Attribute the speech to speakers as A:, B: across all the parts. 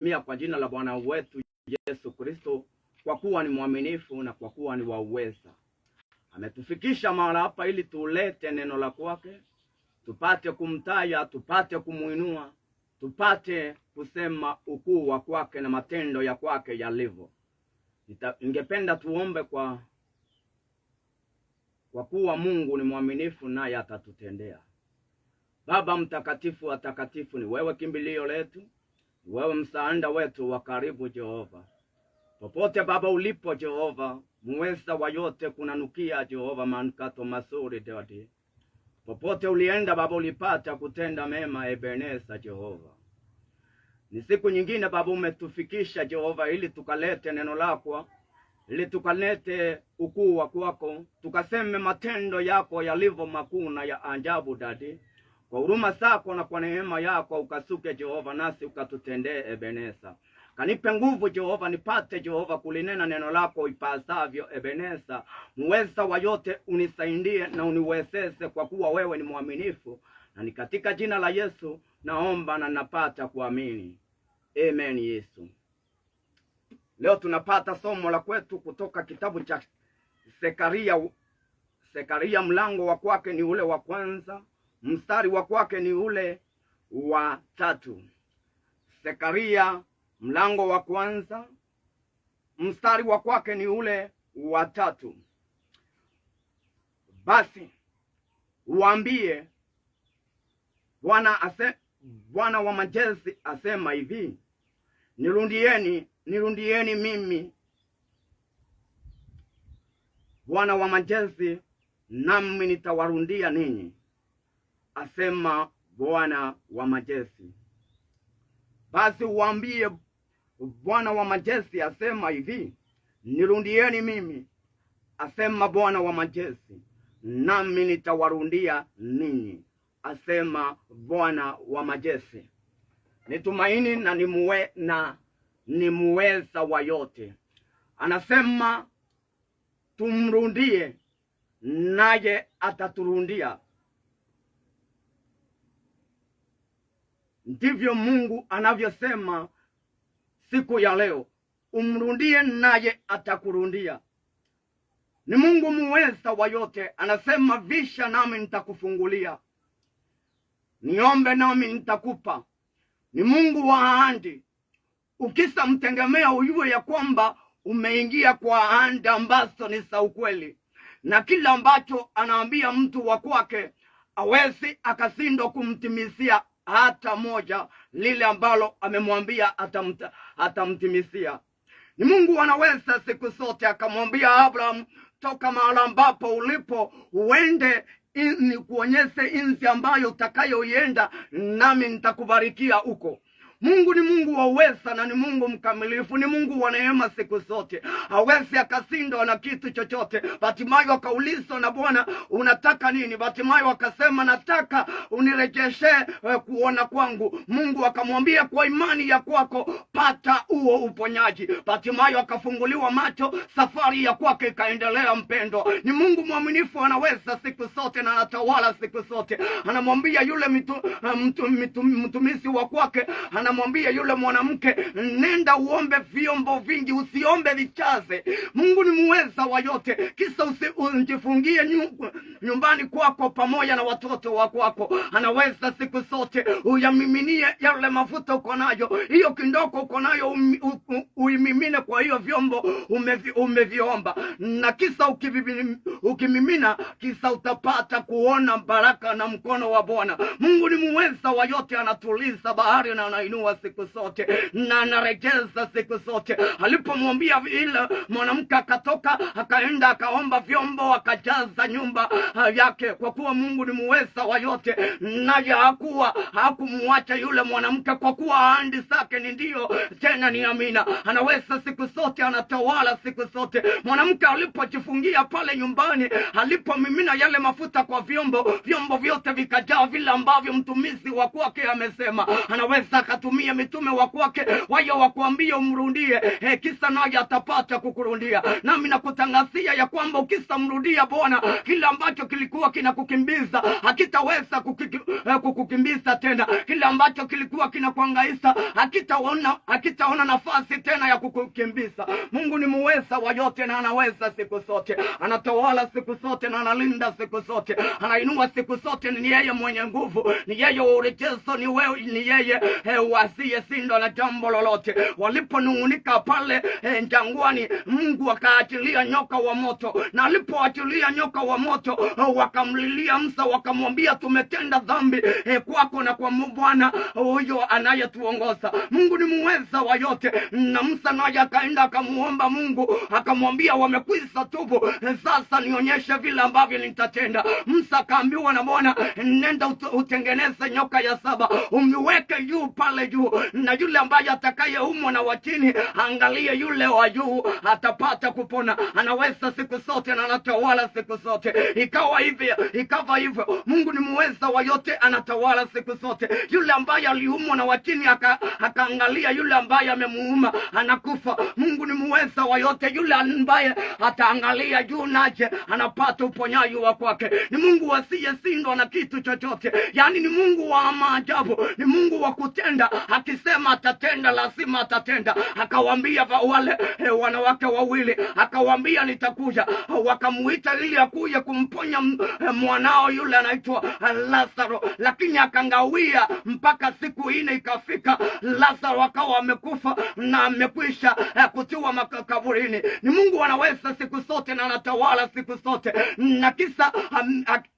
A: Mia kwa jina la Bwana wetu Yesu Kristo, kwa kuwa ni mwaminifu na kwa kuwa ni wa uweza. Ametufikisha mahali hapa ili tulete neno la kwake, tupate kumtaya, tupate kumuinua, tupate kusema ukuu wa kwake na matendo ya kwake yalivyo. Ningependa tuombe kwa kuwa Mungu ni mwaminifu naye atatutendea. Baba mtakatifu, atakatifu, ni wewe kimbilio letu, ni wewe msaada wetu wa karibu Jehova. Popote Baba ulipo Jehova, muweza wa yote kunanukia Jehova manukato mazuri Daddy. Popote ulienda Baba ulipata kutenda mema Ebeneza Jehova. Ni siku nyingine Baba umetufikisha Jehova ili tukalete neno lako, ili tukalete ukuu wa kwako, tukaseme matendo yako yalivyo makuu na ya ajabu Daddy. Kwa huruma zako na kwa neema yako ukasuke Jehova, nasi ukatutendee Ebeneza. Kanipe nguvu Jehova, nipate Jehova kulinena neno lako ipasavyo Ebeneza. Muweza wa yote unisaidie na uniwezeshe, kwa kuwa wewe ni mwaminifu. Na ni katika jina la Yesu naomba na napata kuamini. Amen Yesu. Leo tunapata somo la kwetu kutoka kitabu cha Zekaria mlango wa kwake ni ule wa kwanza, mstari wa kwake ni ule wa 3. Zekaria mlango wa kwanza, mstari wa kwake ni ule wa 3. Basi uambie Bwana wa majeshi asema hivi, nirundieni mimi Bwana wa majeshi, nami nitawarundia ninyi, asema Bwana wa majeshi. Basi uambie Bwana wa majeshi asema hivi, nirundieni mimi, asema Bwana wa majeshi, nami nitawarundia ninyi, asema Bwana wa majeshi. Nitumaini na ni muweza wa yote. Anasema tumrundie naye ataturundia. Ndivyo Mungu anavyosema siku ya leo, umrundie naye atakurundia. Ni Mungu muweza wa yote. Anasema visha nami nitakufungulia, niombe nami nitakupa. Ni Mungu wa ahadi. Ukisa mtegemea ujue ya kwamba umeingia kwa ahadi ambazo ni za ukweli, na kila ambacho anaambia mtu wa kwake hawezi akashindwa kumtimizia hata moja lile ambalo amemwambia atamtimizia. Ni Mungu anaweza siku zote akamwambia Abraham, toka mahali ambapo ulipo uende ni kuonyeshe nchi ambayo utakayoienda, nami nitakubarikia huko. Mungu ni Mungu wa uweza na ni Mungu mkamilifu, ni Mungu wa neema siku zote. Hawezi akashindwa na kitu chochote. Batimayo akaulizwa na Bwana, unataka nini? Batimayo akasema, nataka unirejeshe kuona kwangu. Mungu akamwambia, kwa imani ya kwako pata huo uponyaji. Batimayo akafunguliwa macho, safari ya kwake ikaendelea. Mpendo, ni Mungu mwaminifu, anaweza siku zote na anatawala siku zote. Anamwambia yule mtumishi wa kwake, anamwambia yule mwanamke, nenda uombe vyombo vingi, usiombe vichache. Mungu ni muweza wa yote. Kisa usijifungie nyumbani kwako pamoja na watoto wako. Anaweza siku zote uyamiminie yale mafuta uko nayo, hiyo kindoko uko nayo uimimine kwa hiyo vyombo umeviomba, na kisa ukimimina, kisa utapata kuona baraka na mkono wa Bwana. Mungu ni muweza wa yote. Anatuliza bahari na anainua siku zote na anarejeza siku zote. Alipomwambia ile mwanamke, akatoka akaenda akaomba vyombo, akajaza nyumba yake, kwa kuwa Mungu ni muweza wa yote. Naye hakumwacha yule mwanamke, kwa kuwa ahadi zake ni ndio tena ni amina. Anaweza siku zote, anatawala siku zote. Mwanamke alipojifungia pale nyumbani, alipomimina yale mafuta kwa vyombo vyote vikajaa vile ambavyo mtumishi wa kwake amesema. Anaweza akatumia mitume wa kwake waje wakuambie umrudie, kisa naye atapata kukurundia. Nami nakutangazia ya kwamba ukisamrudia Bwana, kila ambacho kilikuwa kinakukimbiza hakitaweza kukukimbiza tena. Kila ambacho kilikuwa kinakuhangaisha hakitaona nafasi tena ya kukukimbiza. Mungu ni muweza wa yote na anaweza siku zote, anatawala siku zote na analinda siku zote, anainua siku zote. Ni yeye mwenye nguvu, ni yeye wa urejesho, ni yeye wasiye sindo na jambo lolote. Waliponung'unika pale jangwani, Mungu akaachilia nyoka wa moto, na alipoachilia nyoka wa moto wakamlilia Musa, wakamwambia tumetenda dhambi kwako na kwa Bwana huyo anayetuongoza. Mungu ni muweza wa yote. Na Musa naye akaenda akamuomba Mungu, akamwambia wamekwisha tubu, sasa nionyeshe vile ambavyo nitatenda. Musa akaambiwa na Bwana, nenda utengeneze nyoka ya 7, umweke juu pale juu, na yule ambaye atakayeumwa na wachini, angalie yule wa juu atapata kupona. Anaweza siku zote na anatawala siku zote. Ikawa hivyo. Mungu ni muweza wa yote, anatawala siku zote. Yule ambaye aliumwa na wachini akaangalia yule ambaye amemuuma anakufa. Mungu ni muweza wa yote. Yule ambaye ataangalia juu naje anapata uponyaji wa kwake. Ni Mungu asiyeshindwa na kitu chochote. Yaani ni Mungu wa maajabu, ni Mungu wa kutenda. Akisema atatenda, lazima atatenda. Akawaambia wale wanawake wawili, akawaambia nitakuja. Wakamuita ili akuje kumponya mwanao yule anaitwa Lazaro, lakini akangawia mpaka siku 4 ikafika, Lazaro akawa amekufa na amekwisha kutiwa makaburini. Ni Mungu anaweza siku zote na anatawala siku zote, na kisa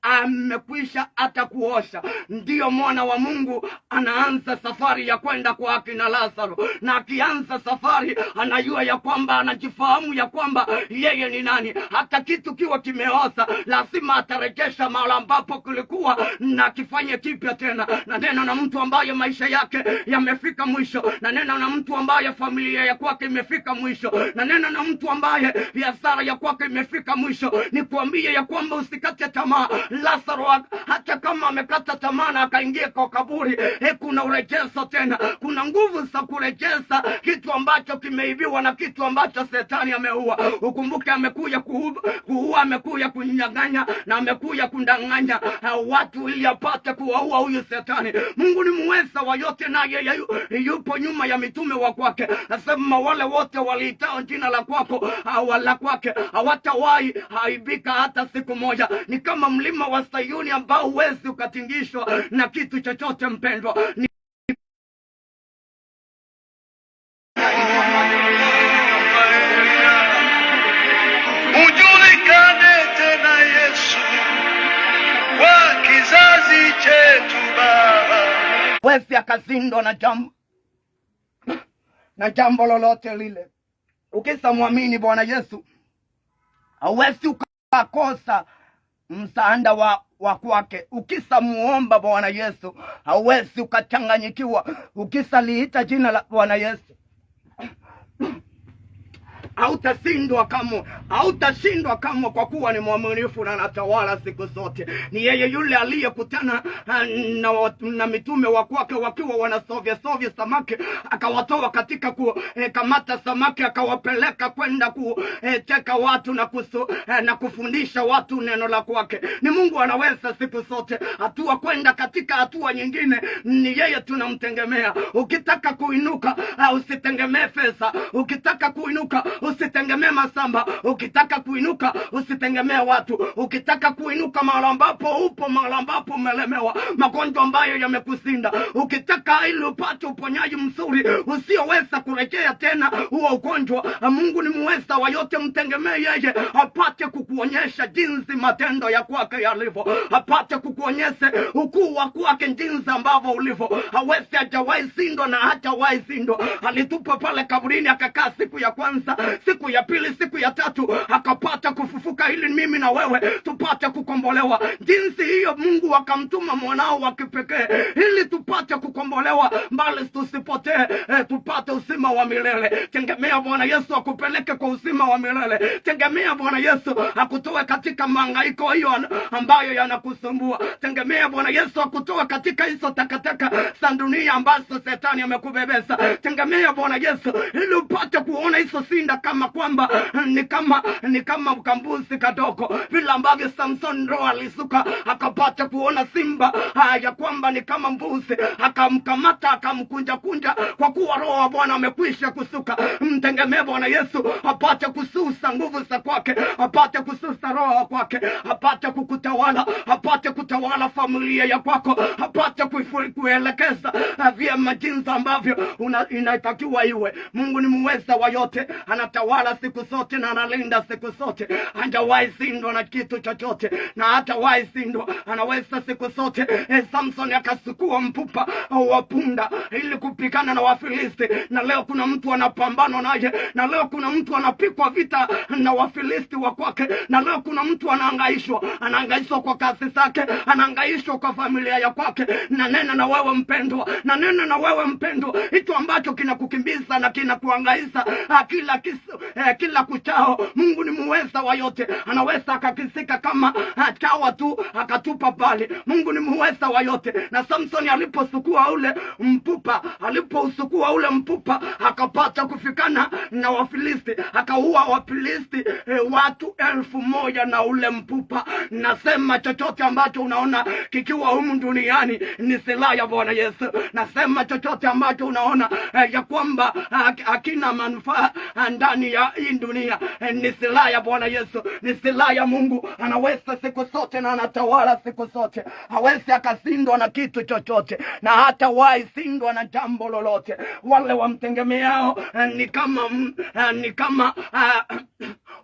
A: amekwisha hata kuosha. Ndiyo mwana wa Mungu anaanza safari ya kwenda kwa akina Lazaro, na akianza safari anajua ya kwamba, anajifahamu ya kwamba yeye ni nani. Hata kitu kiwa kimeoza, lazima atarejesha mahali ambapo kulikuwa na kifanye kipya tena. Na neno na mtu ambaye maisha yake yamefika mwisho, na neno na mtu ambaye familia ya kwake imefika mwisho, na neno na mtu ambaye biashara ya kwake imefika mwisho. Ni kuambie ya kwamba usikate tamaa. Lazaro hata kama amekata tamaa na akaingia kwa kaburi, kuna urejesho tena. Kuna nguvu za kurejeza kitu ambacho kimeibiwa na kitu ambacho Shetani ameua. Ukumbuke amekuja kuua, amekuja kunyang'anya, na amekuja kundanganya watu ili apate kuwaua huyu Shetani. Mungu ni muweza wa yote, naye yupo nyuma ya mitume wa kwake. Nasema wale wote waliitao jina la kwake hawatawahi haibika hata siku moja. Ni kama mlima wa Sayuni ambao huwezi ukatingishwa na kitu chochote. Mpendwa,
B: ujulikane tena Yesu wa kizazi chetu Baba.
A: Wezi akazindwa na jambo lolote lile. Ukisamwamini Bwana Yesu, hauwezi ukakosa msaada wa kwake. Ukisamuomba Bwana Yesu, hauwezi ukachanganyikiwa. Ukisaliita jina la Bwana Yesu, hautashindwa kamwe, kwa kuwa ni mwaminifu na anatawala siku zote. Ni yeye yule aliyekutana na mitume wa kwake wakiwa wanasovya samaki, akawatoa katika kamata samaki, akawapeleka kwenda kuteka watu na kufundisha watu neno la kwake. Ni Mungu anaweza siku zote hatua kwenda katika hatua nyingine. Ni yeye tunamtegemea. Ukitaka kuinuka usitegemee pesa. Ukitaka kuinuka usitegemee masamba. Ukitaka kuinuka usitegemee watu. Ukitaka kuinuka mahali ambapo upo, mahali ambapo umelemewa, magonjwa ambayo yamekusinda, ukitaka ili upate uponyaji mzuri usioweza kurejea tena huo ugonjwa, Mungu ni muweza wa yote. Mtegemee yeye, apate kukuonyesha jinsi matendo ya kwake yalivyo, apate kukuonyesha ukuu wa kwake jinsi ambavyo ulivyo. Hawezi hajawahi shindwa na hajawahi shindwa. Alitupa pale kaburini akakaa siku ya kwanza, siku ya pili, siku ya tatu akapata kufufuka, ili mimi na wewe tupate kukombolewa. Jinsi hiyo Mungu akamtuma mwanao wa kipekee ili tupate kukombolewa, bali tusipotee, tupate uzima wa milele. Tegemea Bwana Yesu akupeleke kwa uzima wa milele. Tegemea Bwana Yesu akutoe katika mahangaiko hiyo ambayo yanakusumbua. Tegemea Bwana Yesu akutoe katika hizo takataka za dunia ambazo Shetani amekubebesa. Tegemea Bwana Yesu ili upate kuona hizo sinda kama kwamba ni kama kambuzi kadogo, vile ambavyo Samson roho alisuka akapata kuona simba ya kwamba ni kama mbuzi, akamkamata akamkunja kunja, kwa kuwa roho wa Bwana amekwisha kusuka. Mtegemee Bwana Yesu apate kususa nguvu za kwake, apate kususa roho kwake, apate kukutawala, apate kutawala familia ya kwako, apate kuelekeza vyema jinsi ambavyo inatakiwa iwe. Mungu ni muweza wa yote, anatawala siku zote na analinda siku zote. Hajawahi shindwa na kitu chochote na hatawahi shindwa, anaweza siku zote. Samson akasukua mpupa wa punda ili kupigana na Wafilisti, na leo kuna mtu anapambana naye, na leo kuna mtu anapikwa vita na Wafilisti wa kwake, na leo kuna mtu anahangaishwa kwa kazi zake, anahangaishwa kwa familia ya kwake. Na nena na wewe mpendwa, na nena na wewe mpendwa, hicho ambacho kinakukimbiza na kinakuhangaisha kila kuchao, Mungu ni muweza wa yote, anaweza akakisika kama chawa tu akatupa pale. Mungu ni muweza wa yote. Na Samson aliposukua ule mpupa, akapata kufikana na Wafilisti, akaua Wafilisti watu 1000 na ule mpupa. Nasema chochote ambacho unaona kikiwa humu duniani ni silaha ya Bwana Yesu. Nasema chochote ambacho unaona ya kwamba hakina manufaa ndani ya hii dunia ni silaha ya Bwana Yesu, ni silaha ya Mungu. Anaweza siku zote na anatawala siku zote, hawezi akashindwa na kitu chochote, na hata wahi shindwa na jambo lolote. Wale wamtegemeao ni kama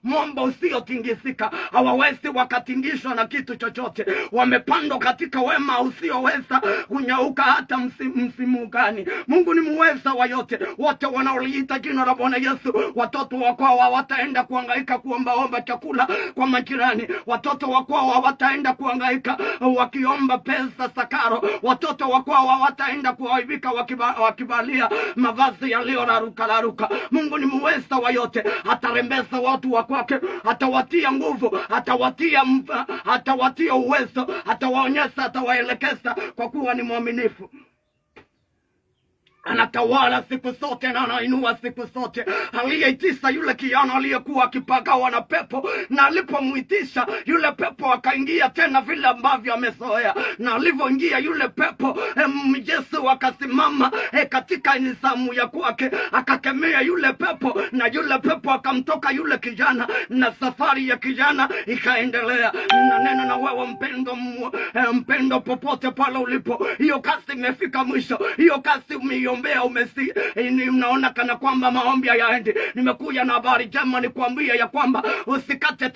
A: mwamba usiotingisika, hawawezi wakatingishwa na kitu chochote. Wamepandwa katika wema usioweza kunyauka hata msimu gani. Mungu ni muweza wa yote. Wote wanaoliita jina la Bwana Yesu, watoto wakwao hawataenda kuhangaika kuombaomba chakula kwa majirani. Watoto wakwao hawataenda kuhangaika wakiomba pesa sakaro. Watoto wakwao hawataenda kuaibika wakivalia mavazi yaliyoraruka. Mungu ni muweza wa yote. Atarembeza watu wa kwake, atawatia nguvu, atawatia uwezo, atawaonyesha, atawaelekeza, kwa kuwa ni mwaminifu. Anatawala siku zote na anainua siku zote. Aliyeitisha yule kijana aliyekuwa akipagawa na pepo, na alipomuitisha yule pepo akaingia tena vile ambavyo amezoea. Na alivyoingia yule pepo, Yesu akasimama katika nizamu ya kwake, akakemea yule pepo, na yule pepo akamtoka yule kijana, na safari ya kijana ikaendelea. Na neno na wewe mpendo popote pale ulipo, hiyo kazi imefika mwisho. Hiyo kazi umeiombea, unaona kana kwamba maombi hayaendi. Nimekuja na habari njema nikwambia ya kwamba usikate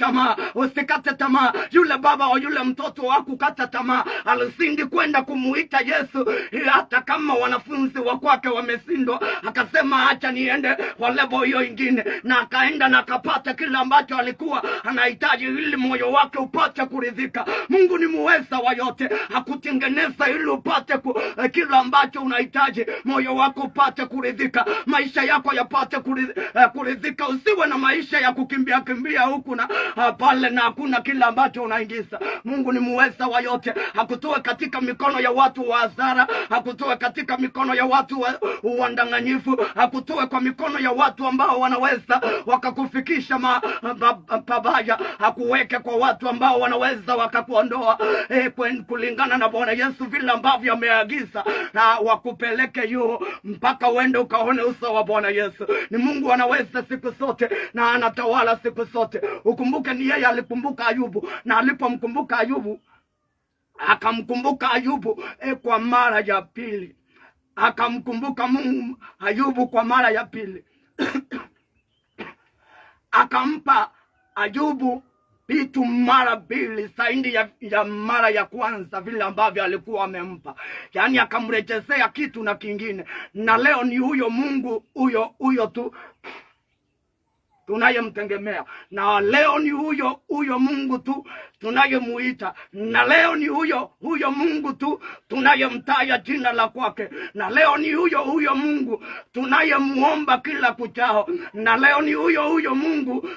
A: tamaa. Yule baba wa yule mtoto hakukata tamaa, alisindi kwenda kumuita Yesu hata kama wanafunzi wa kwake wameshindwa. Akasema acha niende kwa level hiyo ingine, na akaenda na akapata kila ambacho alikuwa anahitaji ili moyo wake upate kuridhika. Mungu ni muweza wa yote, akutengeneza ili upate kila ambacho unahitaji, moyo wako upate kuridhika, maisha yako yapate kuridhika. Usiwe na maisha ya kukimbia huku na pale na hakuna kila ambacho unaingiza. Mungu ni muweza wa yote, hakutoe katika mikono ya watu wa hasara, hakutoe katika mikono ya watu wadanganyifu, hakutoe kwa mikono ya watu ambao wanaweza wakakufikisha pabaya, hakuweke kwa watu ambao wanaweza wakakuondoa kulingana na Bwana Yesu vile ambavyo ameagiza, na wakupeleke yu mpaka uende ukaone uso wa Bwana Yesu. Ni Mungu anaweza siku zote na anatawala siku zote. Ukumbuke ni yeye alikumbuka Ayubu, na alipomkumbuka Ayubu akamkumbuka Ayubu kwa mara ya pili. Akamkumbuka Mungu Ayubu kwa mara ya pili. Akampa Ayubu vitu mara mbili zaidi ya mara ya kwanza vile ambavyo alikuwa amempa. Yaani akamrejezea kitu na kingine. Na leo ni huyo Mungu huyo tu tunayemtegemea, na leo ni huyo Mungu tu tunayemuita, na leo ni huyo Mungu tu tunayemtaya jina la kwake, na leo ni huyo Mungu tunayemuomba kila kuchao, na leo ni huyo Mungu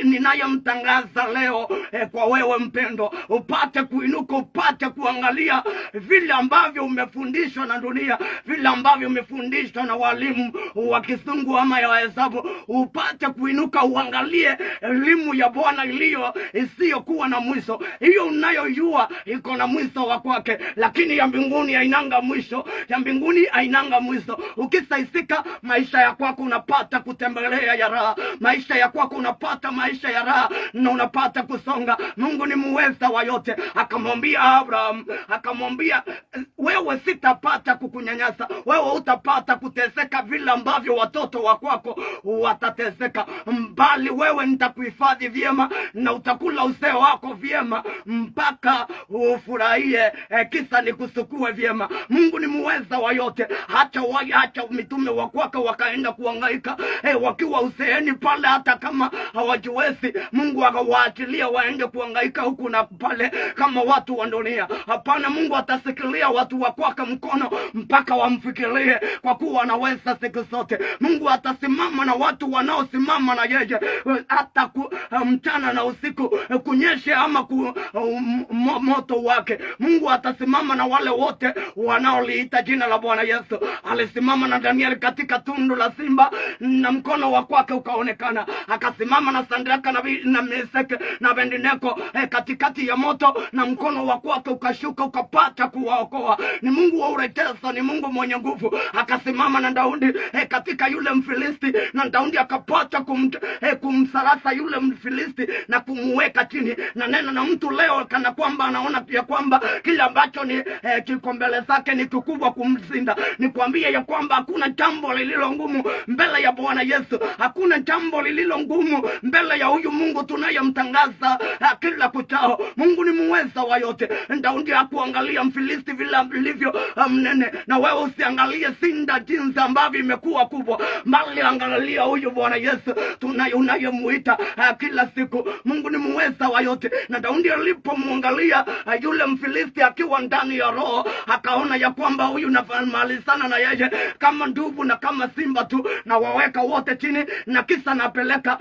A: ninayemtangaza leo kwa wewe mpendo, upate kuinuka, upate kuangalia vile ambavyo umefundishwa na dunia, vile ambavyo umefundishwa na walimu wa Kisungu ama ya hesabu, upate kuinuka uangalie elimu ya Bwana isiyokuwa na mwisho. Hiyo unayojua iko na mwisho wa kwake, lakini ya mbinguni hainanga mwisho, ya mbinguni hainanga mwisho. Ukisaisika maisha ya kwako unapata kutembelea ya raha, maisha ya kwako unapata maisha ya raha na unapata kusonga. Mungu ni muweza wa yote. Akamwambia Abraham, akamwambia wewe sitapata kukunyanyasa, wewe utapata kuteseka vile ambavyo watoto wa kwako watateseka, mbali wewe nitakuhifadhi vyema na utakula uzee wako vyema mpaka ufurahie, kisa nikusukue vyema. Mungu ni muweza wa yote. Hata mitume wa kwake wakaenda kuhangaika wakiwa uzeeni pale, hata kama hawajiwezi, Mungu akawaachilia waende kuhangaika huku na pale kama watu wa dunia. Hapana, Mungu atasikilia watu wa kwake mkono mpaka wamfikirie, kwa kuwa anaweza siku zote. Mungu atasimama na watu wanaosimama na yeye, hata mchana na usiku, kunyeshe ama moto wake. Mungu atasimama na wale wote wanaoliita jina la Bwana Yesu. Alisimama na Danieli katika tundu la simba na mkono wa kwake ukaonekana. Akasimama na Shadraka na Meshaki na Abednego katikati ya moto na mkono wa kwake ukashuka ukapata kuwaokoa. Ni Mungu wa ureteso, ni Mungu mwenye nguvu. Akasimama na Daudi katika yule Mfilisti, na Daudi akapata kumsarasa yule Mfilisti na kumuweka chini. Na neno na mtu leo kana kwamba anaona ya kwamba kile ambacho ni kiko mbele zake ni kikubwa kumshinda. Nikwambie ya kwamba hakuna jambo lililo ngumu mbele ya Bwana Yesu. Hakuna jambo lililo ngumu mbele ya huyu Mungu tunayemtangaza kila kuchao. Mungu ni muweza wa yote. Daudi hakuangalia Mfilisti vile alivyo mnene, na wewe usiangalie sinda jinsi ambavyo imekuwa kubwa, bali angalia huyu Bwana Yesu tunayemuita kila siku. Mungu ni muweza wa yote. Na Daudi alipomwangalia yule Mfilisti akiwa ndani ya roho, akaona ya kwamba huyu nafamalizana na yeye kama ndugu na kama simba tu, na waweka wote chini, na kisa napeleka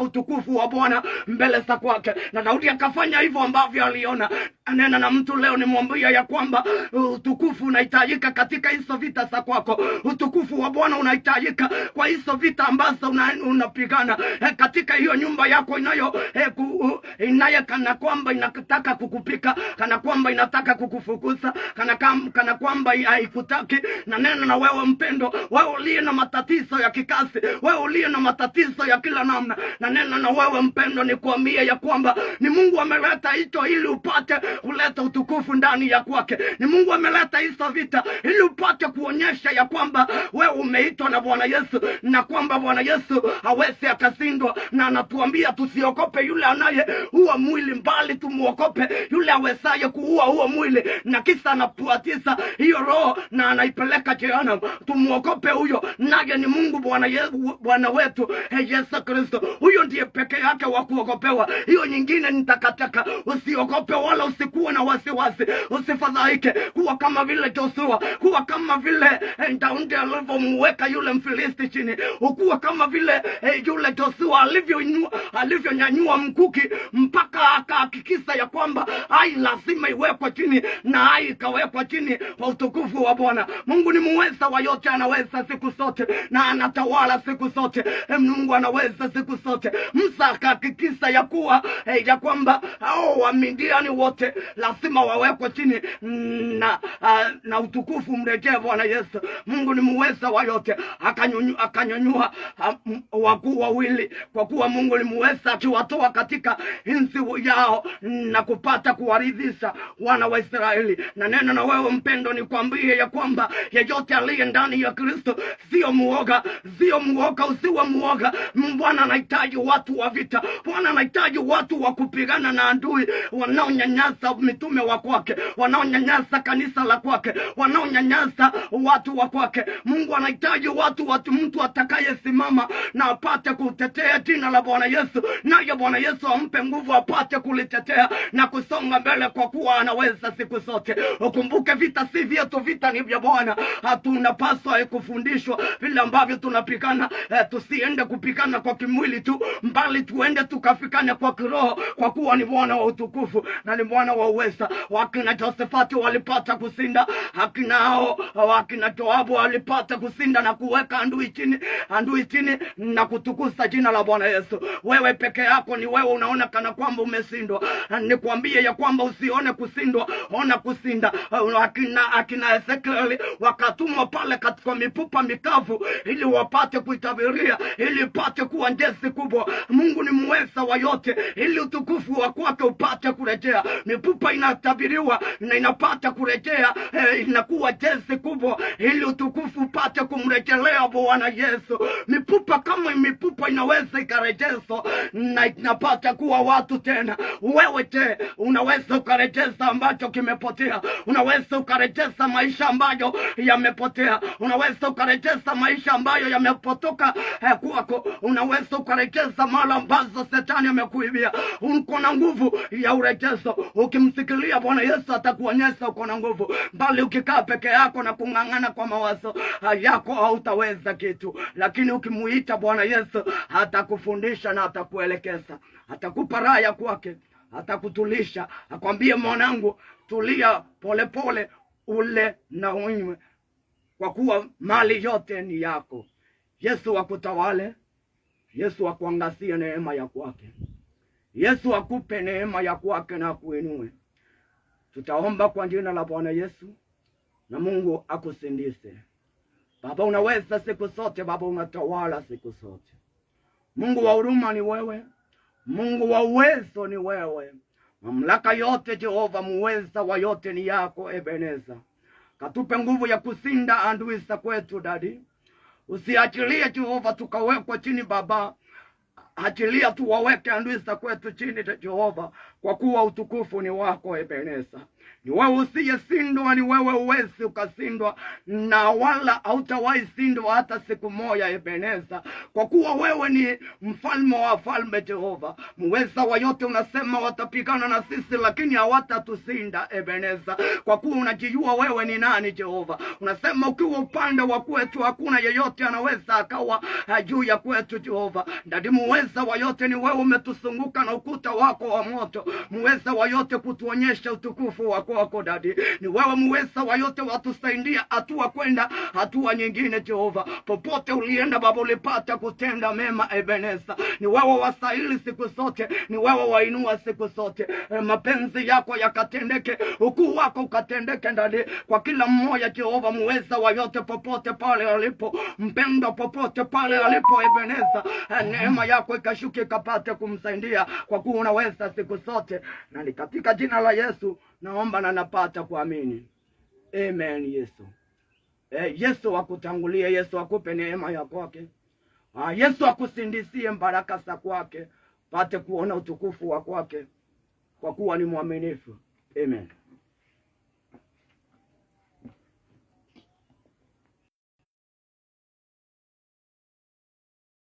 A: utukufu wa Bwana mbele za kwake. Na Daudi akafanya hivyo ambavyo aliona. Nena na mtu leo nimwambia ya kwamba utukufu unahitajika katika hizo vita za kwako. Utukufu wa Bwana unahitajika kwa hizo vita ambazo unapigana katika hiyo nyumba yako inayo kana kwamba inataka kukupika, kana kwamba inataka kukufukuza, kana kwamba haikutaki. Na neno na wewe mpendo, wewe uliye na matatizo ya kikazi, wewe uliye na matatizo ya kila namna, na neno na wewe mpendo nikwambie ya kwamba ni Mungu ameleta hicho ili upate kuleta utukufu ndani ya kwake. Ni Mungu ameleta hizo vita ili upate kuonyesha ya kwamba wewe umeitwa na Bwana Yesu, na kwamba Bwana Yesu hawezi akashindwa. Na anatuambia tusiogope yule anaye huwa mwili, mbali tumuogope yule awezaye kuua huo mwili, na kisa anapuatiza hiyo roho na anaipeleka jehanamu. Tumuogope huyo, naye ni Mungu Bwana wetu Yesu Kristo. Huyo ndiye peke yake wa kuogopewa, hiyo nyingine ni takataka. Usiogope wala usikuwe na wasiwasi, usifadhaike. Kuwa kama vile Joshua, kuwa kama vile Daudi alivyomweka yule Mfilisti chini, ukuwa kama vile yule Joshua alivyonyanyua mkuki mpaka akahakikisha ya kwamba hai lazima iwekwe chini, na hai ikawekwa chini kwa utukufu wa Bwana. Mungu ni muweza wa yote, anaweza siku zote na anatawala siku zote. Mungu anaweza siku zote. Musa akahakikisha ya kwamba hao Wamidiani wote lazima wawekwe chini na utukufu mrejee Bwana Yesu. Mungu ni muweza wa yote. Akanyanyua wakuu wawili, kwa kuwa Mungu ni muweza, akiwatoa katika nchi yao na kupata kuwaridhisha wana wa Israeli. Na neno na wewe mpendo nikwambie ya kwamba yeyote aliye ndani ya Kristo sio muoga, sio muoga, usiwe muoga. Bwana anahitaji watu wa vita. Bwana anahitaji watu wa kupigana na adui wanaonyanyasa mitume wa kwake, wanaonyanyasa kanisa la kwake, wanaonyanyasa watu wa kwake. Mungu anahitaji mtu atakayesimama na apate kutetea jina la Bwana Yesu, naye Bwana Yesu ampe nguvu apate kulitetea na kusonga mbele, kwa kuwa anaweza siku zote. Ukumbuke vita si vyetu, vita ni vya Bwana. Tunapaswa kufundishwa vile ambavyo tunapigana, tusiende kupigana kwa kimwili tu, mbali tuende tukafikane kwa kiroho, kwa kuwa ni Bwana wa utukufu na ni Bwana wa uweza. Wakina Josefati walipata kusinda, wakina Joabu walipata kusinda na kuweka adui chini na kutukuza jina la Bwana Yesu. Wewe peke yako ni wewe unaona kana kwamba umesindwa. Nikwambie ya kwamba usione kusindwa, ona kusinda. Akina Ezekiel wakatumwa pale katika mipupa mikavu ili wapate kuitabiria, ili pate kuwa njesi kubwa. Mungu ni muweza wa yote, ili utukufu wa kwake upate kurejea. Mipupa inatabiriwa na inapata kurejea, inakuwa njesi kubwa, ili utukufu upate kumrejelea Bwana Yesu. Mipupa inaweza ikarejezwa na inapata kuwa watu tena. Wewe unaweza ukarejeza ambacho kimepotea. Unaweza ukarejeza maisha ambayo yamepotea. Unaweza ukarejeza maisha ambayo yamepotoka kwako. Unaweza ukarejeza mala ambazo Shetani amekuibia. Uko na nguvu ya urejezo. Ukimsikilia Bwana Yesu atakuonyesha uko na nguvu. Bali ukikaa peke yako na kung'ang'ana kwa mawazo yako hautaweza kitu. Lakini ukimuita Bwana Yesu atakufundisha na atakuelekeza. Atakupa raha ya kwake, atakutulisha, akwambie mwanangu, tulia polepole, ule na unywe, kwa kuwa mali yote ni yako. Yesu akutawale, Yesu akuangazie neema ya kwake, Yesu akupe neema ya kwake na kuinue. Tutaomba kwa jina la Bwana Yesu na Mungu akusindise. Baba unaweza siku zote, Baba unatawala siku zote. Mungu wa huruma ni wewe, Mungu wa uwezo ni wewe. Mamlaka yote Jehova, muweza wa yote ni yako Ebeneza. Katupe nguvu ya kusinda adui za kwetu Dadi. Usiachilie Jehova tukawekwa chini Baba. Achilia tuwaweke adui za kwetu chini Jehova, kwa kuwa utukufu ni wako Ebeneza. Ni wewe usiyesindwa, ni wewe uwezi ukasindwa, na wala hautawahi sindwa hata siku moja Ebeneza, kwa kuwa wewe ni mfalme wa falme Jehova. Muweza wa yote unasema watapigana na sisi lakini hawatatusinda Ebeneza, kwa kuwa unajijua wewe ni nani Jehova. Unasema ukiwa upande wa kwetu hakuna yeyote anaweza akawa juu ya kwetu Jehova. Ndadi muweza wa yote ni wewe, umetusunguka na ukuta wako wa moto. Muweza wa yote kutuonyesha utukufu wako Dadi. Ni wewe muweza wa yote, watusaidia hatua kwenda hatua nyingine Jehova. Popote ulienda Baba ulipata kutenda mema Ebeneza. Ni wewe wasahili siku zote, ni wewe wainua siku zote. Mapenzi yako yakatendeke, ukuu wako ukatendeke Dadi kwa kila mmoja Jehova. Muweza wa yote popote pale alipo, mpendo popote pale alipo Ebeneza, neema yako ikashuke ikapate kumsaidia, kwa kuwa unaweza siku zote. Na ni katika jina la Yesu naomba na napata kuamini. Amen Yesu. Yesu akutangulie, Yesu akupe neema ya kwake. Yesu akusindisie baraka za kwake, pate kuona utukufu wa kwake, kwa kuwa ni mwaminifu. Amen.